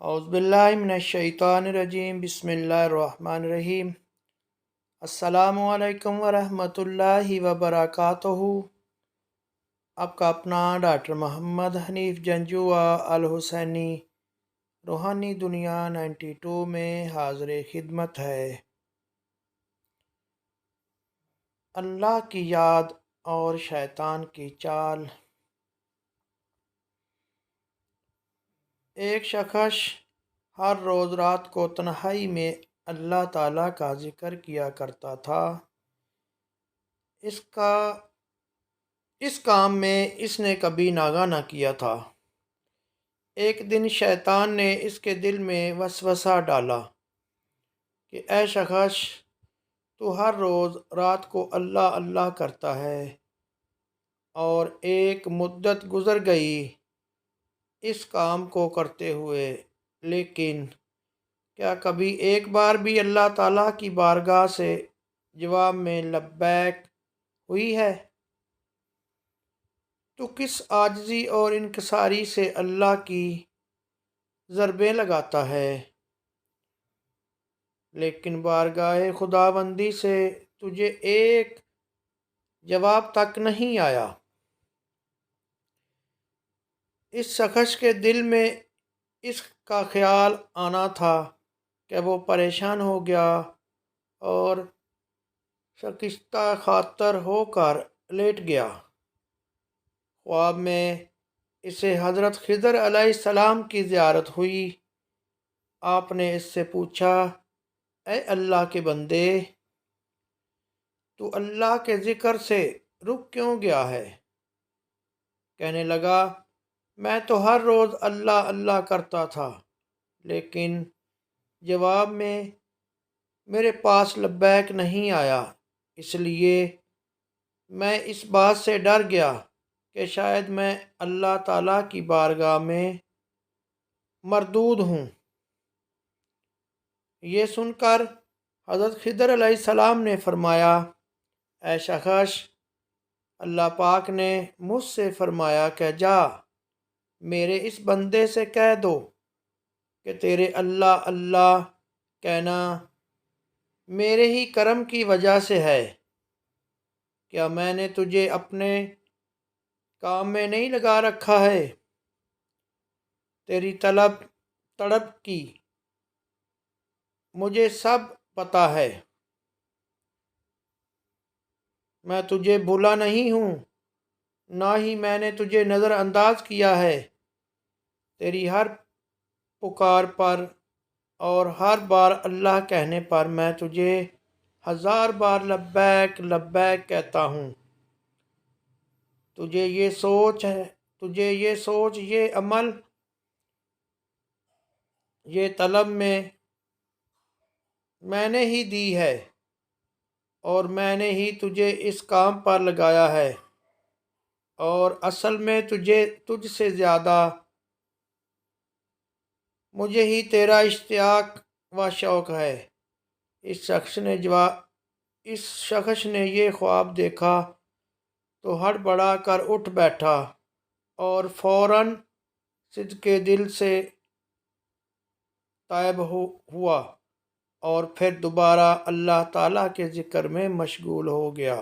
اعوذ باللہ من الشیطان الرجیم بسم اللہ الرحمن الرحیم۔ السلام علیکم ورحمۃ اللہ وبرکاتہ۔ آپ کا اپنا ڈاکٹر محمد حنیف جنجوعہ الحسینی روحانی دنیا 92 میں حاضر خدمت ہے۔ اللہ کی یاد اور شیطان کی چال۔ ایک شخص ہر روز رات کو تنہائی میں اللہ تعالیٰ کا ذکر کیا کرتا تھا۔ اس کام میں اس نے کبھی ناغہ نہ کیا تھا۔ ایک دن شیطان نے اس کے دل میں وسوسہ ڈالا کہ اے شخص، تو ہر روز رات کو اللہ اللہ کرتا ہے اور ایک مدت گزر گئی اس کام کو کرتے ہوئے، لیکن کیا کبھی ایک بار بھی اللہ تعالیٰ کی بارگاہ سے جواب میں لبیک ہوئی ہے؟ تو کس عاجزی اور انکساری سے اللہ کی ضربیں لگاتا ہے، لیکن بارگاہ خداوندی سے تجھے ایک جواب تک نہیں آیا۔ اس شخص کے دل میں اس کا خیال آنا تھا کہ وہ پریشان ہو گیا اور شکستہ خاطر ہو کر لیٹ گیا۔ خواب میں اسے حضرت خضر علیہ السلام کی زیارت ہوئی۔ آپ نے اس سے پوچھا، اے اللہ کے بندے، تو اللہ کے ذکر سے رک کیوں گیا ہے؟ کہنے لگا، میں تو ہر روز اللہ اللہ کرتا تھا، لیکن جواب میں میرے پاس لبیک نہیں آیا، اس لیے میں اس بات سے ڈر گیا کہ شاید میں اللہ تعالیٰ کی بارگاہ میں مردود ہوں۔ یہ سن کر حضرت خضر علیہ السلام نے فرمایا، اے شخص، اللہ پاک نے مجھ سے فرمایا کہ جا، میرے اس بندے سے کہہ دو کہ تیرے اللہ اللہ کہنا میرے ہی کرم کی وجہ سے ہے۔ کیا میں نے تجھے اپنے کام میں نہیں لگا رکھا ہے؟ تیری طلب تڑپ کی مجھے سب پتہ ہے۔ میں تجھے بھولا نہیں ہوں، نہ ہی میں نے تجھے نظر انداز کیا ہے۔ تیری ہر پکار پر اور ہر بار اللہ کہنے پر میں تجھے 1000 بار لبیک لبیک کہتا ہوں۔ تجھے یہ سوچ، یہ عمل، یہ طلب میں نے ہی دی ہے اور میں نے ہی تجھے اس کام پر لگایا ہے، اور اصل میں تجھ سے زیادہ مجھے ہی تیرا اشتیاق و شوق ہے۔ اس شخص نے یہ خواب دیکھا تو ہڑبڑا کر اٹھ بیٹھا اور فوراً صدقے دل سے تائب ہوا اور پھر دوبارہ اللہ تعالیٰ کے ذکر میں مشغول ہو گیا۔